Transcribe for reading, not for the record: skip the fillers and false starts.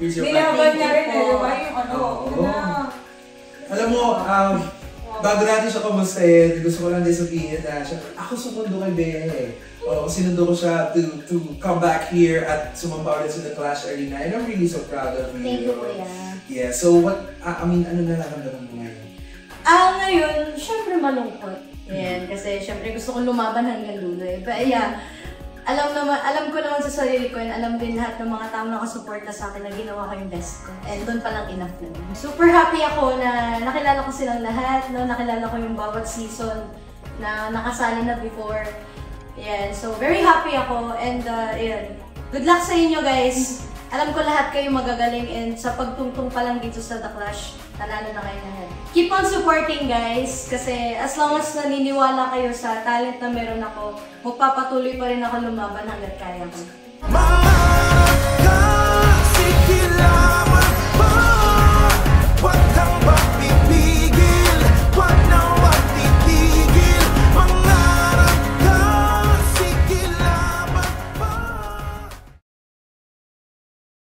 Here's your nilaban niya rin eh, diba? Yung ano, alam mo, bago natin siya kamustahin, gusto ko lang din sabihin na siya, ako sumundo kay Bea. Sinundo ko siya to come back here at sumamba ulit sa The Clash Arena. And I'm really so proud of you. Thank you, Kuya. Yeah, so what, I mean, ano nararamdaman mo ngayon? Ngayon, syempre malungkot. Yan, kasi syempre gusto kong lumaban hanggang dulo eh. But yeah, alam ko naman sa sarili ko and alam din lahat ng mga tao na nakasuporta sa akin na ginawa ko yung best ko. And doon palang enough na. Super happy ako na nakilala ko silang lahat, no? Nakilala ko yung bawat season na nakasali na before. Yan, so very happy ako and yan. Good luck sa inyo guys! Alam ko lahat kayo magagaling and sa pagtungtong pa lang dito sa The Clash, nanalo na kayo lahat. Keep on supporting guys, kasi as long as naniniwala kayo sa talent na meron ako, magpapatuloy pa rin ako lumaban hanggat kaya ko.